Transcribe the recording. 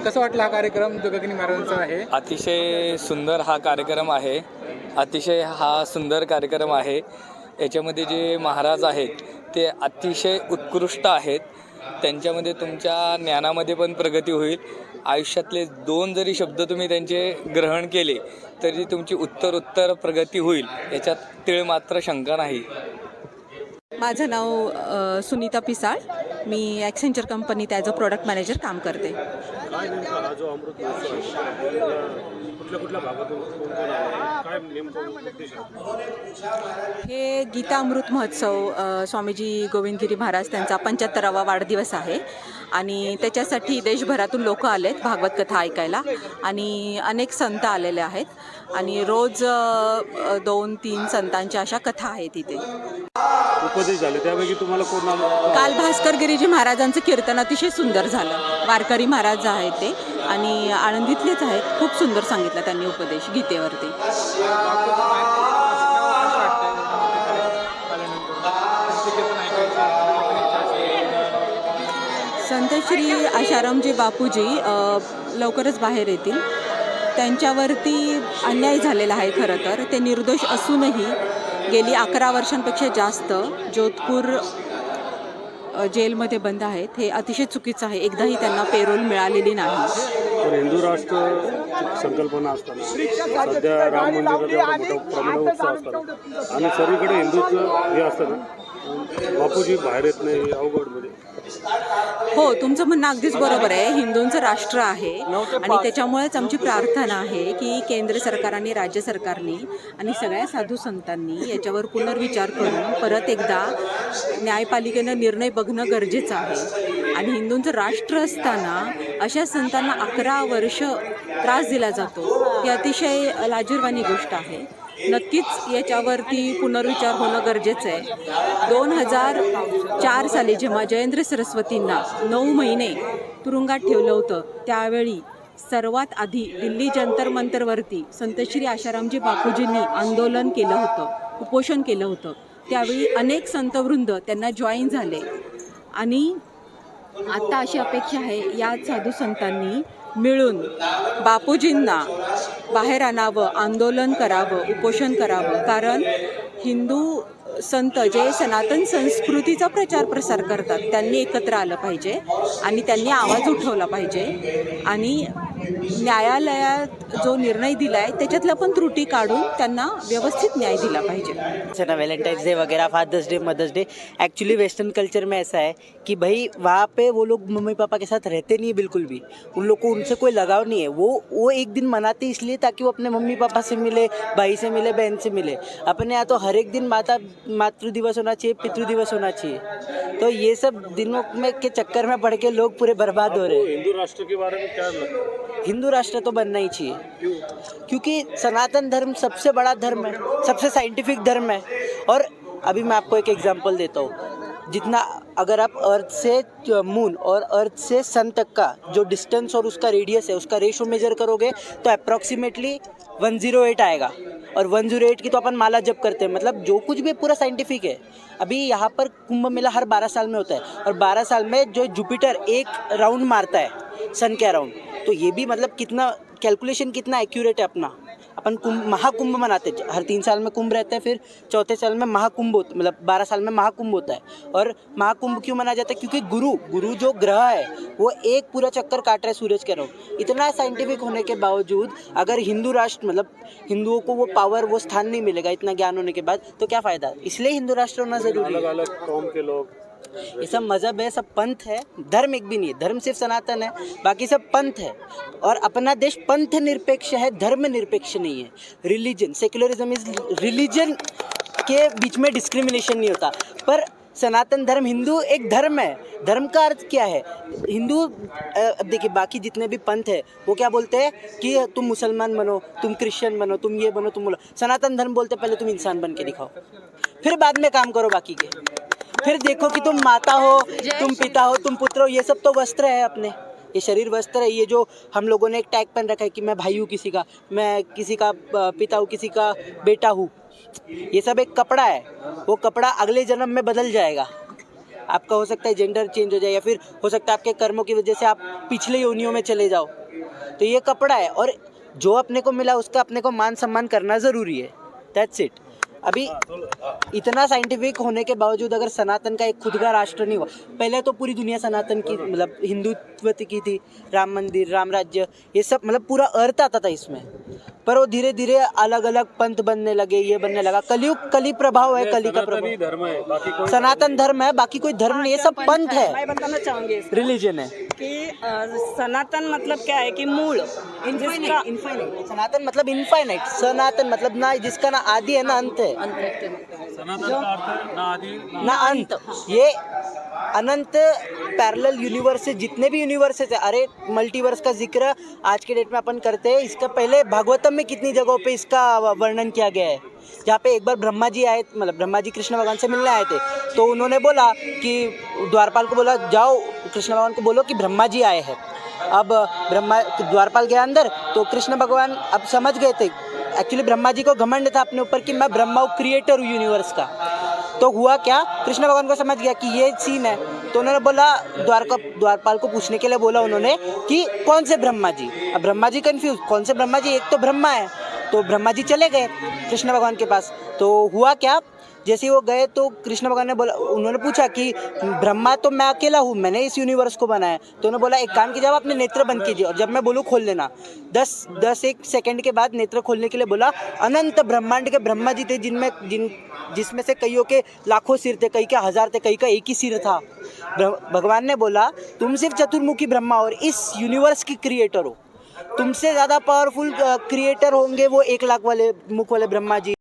कसं वाटलं हा कार्यक्रम जो गगनी महाराजांचा आहे? अतिशय सुंदर हा कार्यक्रम आहे. अतिशय हा सुंदर कार्यक्रम आहे. याच्यामध्ये जे महाराज आहेत ते अतिशय उत्कृष्ट आहेत. त्यांच्यामध्ये तुमच्या ज्ञानामध्ये पण प्रगती होईल. आयुष्यातले 2 जरी शब्द तुम्ही त्यांचे ग्रहण केले तरी तुमची उत्तर प्रगती होईल, याच्यात तीळ मात्र शंका नाही. माझं नाव सुनीता पिसाळ. मी ॲक्सेंचर कंपनीत ॲज अ प्रोडक्ट मॅनेजर काम करते. काय नेमका हा जो अमृत महोत्सव आहे कुठल्या भागातून कोण आले आहे? काय नेमकं उद्देश आहे? हे गीता अमृत महोत्सव स्वामीजी गोविंदगिरी महाराज त्यांचा 75वा वाढदिवस आहे आणि त्याच्यासाठी देशभरातून लोक आलेत भागवत कथा ऐकायला आणि अनेक संत आलेले आहेत आणि रोज 2-3 संतांच्या अशा कथा आहेत इथे. उपदेश झाले त्यापैकी तुम्हाला कोण आलं? काल भास्कर गिरीजी महाराजांचं कीर्तन अतिशय सुंदर झालं. वारकरी महाराज आहेत ते आणि आळंदीतलेच आहेत. खूप सुंदर सांगितलं त्यांनी उपदेश गीतेवरती. संत श्री आशारामजी बापूजी लवकरच बाहेर येतील. त्यांच्यावरती अन्याय झालेला आहे. खरं तर ते निर्दोष असूनही गेली 11 वर्षांपेक्षा जास्त जोधपूर जेलमध्ये बंद आहेत. हे अतिशय चुकीचं आहे. एकदाही त्यांना पेरोल मिळालेली नाही. पण हिंदू राष्ट्र संकल्पना असताना सध्या राम मंदिराचा एवढा मोठा प्रमाण उत्सव असताना आणि सर्वीकडे हिंदूचं हे असताना बापूजी बाहेर येत नाही अवघडमध्ये. हो, तुमचं म्हणणं अगदीच बरोबर आहे. हिंदूंचं राष्ट्र आहे आणि त्याच्यामुळेच आमची प्रार्थना आहे की केंद्र सरकारने, राज्य सरकारने आणि सगळ्या साधू संतांनी याच्यावर पुनर्विचार करून परत एकदा न्यायपालिकेनं निर्णय बघणं गरजेचं आहे. आणि हिंदूंचं राष्ट्र असताना अशा संतांना 11 वर्ष त्रास दिला जातो ही अतिशय लाजिरवाणी गोष्ट आहे. नक्कीच याच्यावरती पुनर्विचार होणं गरजेचं आहे. 2004 साली जेव्हा जयेंद्र सरस्वतींना 9 महिने तुरुंगात ठेवलं होतं त्यावेळी सर्वात आधी दिल्ली जंतर मंतरवरती संत श्री आशारामजी बापूजींनी आंदोलन केलं होतं, उपोषण केलं होतं. त्यावेळी अनेक संतवृंद त्यांना जॉईन झाले आणि आत्ता अशी अपेक्षा आहे या साधू संतांनी मिळून बापूजींना बाहेर आणावं, आंदोलन करावं, उपोषण करावं. कारण हिंदू संत जे सनातन संस्कृतीचा प्रचार प्रसार करतात त्यांनी एकत्र आलं पाहिजे आणि त्यांनी आवाज उठवला पाहिजे आणि न्यायालयात जो निर्णय दिला आहे त्याच्यातल्या पण त्रुटी काढून त्यांना व्यवस्थित न्याय दिला पाहिजे. जैसे ना वैलेंटाइंस डे वगैरह, Father's Day, Mother's Day, actually western culture में ऐसा है कि भाई वहाँ पे वो लोग मम्मी पापा के साथ रहते नहीं है बिल्कुल भी. उन लोग को उनसे कोई लगाव नहीं है. वो एक दिन मनाते इसलिए ताकि वो अपने मम्मी पापा से मिले, भाई से मिले, बहन से मिले. अपने यहाँ तो हर एक दिन मातृ दिवस होना चाहिए, पितृ दिवस होना चाहिए. तो ये सब दिनों में के चक्कर में पड़ के लोग पूरे बर्बाद हो रहे हैं. हिंदू राष्ट्र के बारे में क्या लगता है? हिंदू राष्ट्र तो बनना ही चाहिए. क्योंकि सनातन धर्म सबसे बड़ा धर्म है, सबसे साइंटिफिक धर्म है. और अभी मैं आपको एक एग्जांपल देता हूँ. जितना अगर आप अर्थ से मून और अर्थ से सन तक का जो डिस्टेंस और उसका रेडियस है उसका रेशो मेजर करोगे तो अप्रॉक्सीमेटली 108 आएगा. और 108 की तो अपन माला जप करते हैं. मतलब जो कुछ भी पूरा साइंटिफिक है. अभी यहाँ पर कुंभ मेला हर 12 साल में होता है और 12 साल में जो जुपिटर एक राउंड मारता है सन के अराउंड, तो ये भी मतलब कितना कैलकुलेशन कितना एक्यूरेट है अपना. अपन महाकुंभ मनाते हैं. हर 3 साल में कुंभ रहता है, फिर चौथे साल में महाकुंभ होता, मतलब 12 साल में महाकुंभ होता है. और महाकुंभ क्यों मनाया जाता है? क्योंकि गुरु जो ग्रह है वो एक पूरा चक्कर काट रहा है सूरज के अराउंड. इतना साइंटिफिक होने के बावजूद अगर हिंदू राष्ट्र, मतलब हिंदुओं को वो पावर, वो स्थान नहीं मिलेगा इतना ज्ञान होने के बाद, तो क्या फ़ायदा. इसलिए हिंदू राष्ट्र होना ज़रूरी है. अलग अलग कौम के लोग, ये सब मज़हब है, सब पंथ है. धर्म एक भी नहीं है. धर्म सिर्फ सनातन है, बाकी सब पंथ है. और अपना देश पंथ निरपेक्ष है, धर्म निरपेक्ष नहीं है. रिलीजन, सेक्युलरिज्म इज रिलीजन के बीच में डिस्क्रिमिनेशन नहीं होता. पर सनातन धर्म, हिंदू एक धर्म है. धर्म का अर्थ क्या है? हिंदू, अब देखिए बाकी जितने भी पंथ है वो क्या बोलते हैं कि तुम मुसलमान बनो, तुम क्रिश्चियन बनो, तुम ये बनो, तुम बोलो. सनातन धर्म बोलते पहले तुम इंसान बन के दिखाओ, फिर बाद में काम करो बाकी के. फिर देखो कि तुम माता हो, तुम पिता हो, तुम पुत्र हो. ये सब तो वस्त्र है अपने, ये शरीर वस्त्र है. ये जो हम लोगों ने एक टैग पहन रखा है कि मैं भाई हूँ किसी का, मैं किसी का पिता हूँ, किसी का बेटा हूँ, ये सब एक कपड़ा है. वो कपड़ा अगले जन्म में बदल जाएगा. आपका हो सकता है जेंडर चेंज हो जाए, या फिर हो सकता है आपके कर्मों की वजह से आप पिछले योनियों में चले जाओ। तो ये कपड़ा है, और जो अपने को मिला उसका अपने को मान सम्मान करना ज़रूरी है। That's it. अभी इतना साइंटिफिक होने के बावजूद अगर सनातन का एक खुद का राष्ट्र नहीं हुआ, पहले तो पूरी दुनिया सनातन की मतलब हिंदुत्व की थी, राम मंदिर, राम राज्य, ये सब मतलब पूरा अर्थ आता था इसमें, पर वो धीरे धीरे अलग अलग पंथ बनने लगे, ये बनने लगा। कलयुग, कली प्रभाव है, कली का सनातनी प्रभाव। धर्म है, बाकी कोई सनातन धर्म है, बाकी कोई धर्म नहीं है, सब पंथ मैं है, बताना चाहूंगी इसको रिलीजन है। कि सनातन मतलब क्या है कि मूल, जिसका सनातन मतलब इनफाइनाइट, सनातन मतलब ना जिसका ना आदि है ना अंत है, सनातन का अर्थ ना आदि ना अंत। ये अनंत पैरेलल यूनिवर्स से जितने भी यूनिवर्सेस है, अरे मल्टीवर्स का जिक्र आज के डेट में अपन करते हैं। इसका पहले भागवतम में कितनी जगहों पे इसका वर्णन किया गया है, जहाँ पे एक बार ब्रह्मा जी आए, मतलब ब्रह्मा जी कृष्ण भगवान से मिलने आए थे, तो उन्होंने बोला कि द्वारपाल को बोला जाओ कृष्ण भगवान को बोलो कि ब्रह्मा जी आए हैं। अब ब्रह्मा द्वारपाल गया अंदर, तो कृष्ण भगवान अब समझ गए थे, एक्चुअली ब्रह्मा जी को घमंड था अपने ऊपर कि मैं ब्रह्मा हूँ, क्रिएटर हूँ यूनिवर्स का। तो हुआ क्या, कृष्ण भगवान को समझ गया कि ये सीन है, तो उन्होंने बोला द्वारपाल को पूछने के लिए बोला उन्होंने कि कौन से ब्रह्मा जी। अब ब्रह्मा जी कंफ्यूज, कौन से ब्रह्मा जी, एक तो ब्रह्मा है। तो ब्रह्मा जी चले गए कृष्ण भगवान के पास। तो हुआ क्या, जैसे ही वो गए तो कृष्ण भगवान ने बोला, उन्होंने पूछा कि ब्रह्मा तो मैं अकेला हूँ, मैंने इस यूनिवर्स को बनाया। तो उन्होंने बोला एक काम कीजिए, आप अपने नेत्र बंद कीजिए, और जब मैं बोलूँ खोल लेना। 1 सेकंड के बाद नेत्र खोलने के लिए बोला। अनंत ब्रह्मांड के ब्रह्मा जी थे, जिसमें से कईयों के लाखों सिर थे, कई के हजार थे, कई का एक ही सिर था। भगवान ने बोला तुम सिर्फ चतुर्मुखी ब्रह्मा और इस यूनिवर्स की क्रिएटर हो, तुमसे ज़्यादा पावरफुल क्रिएटर होंगे वो 1 लाख वाले मुख वाले ब्रह्मा जी।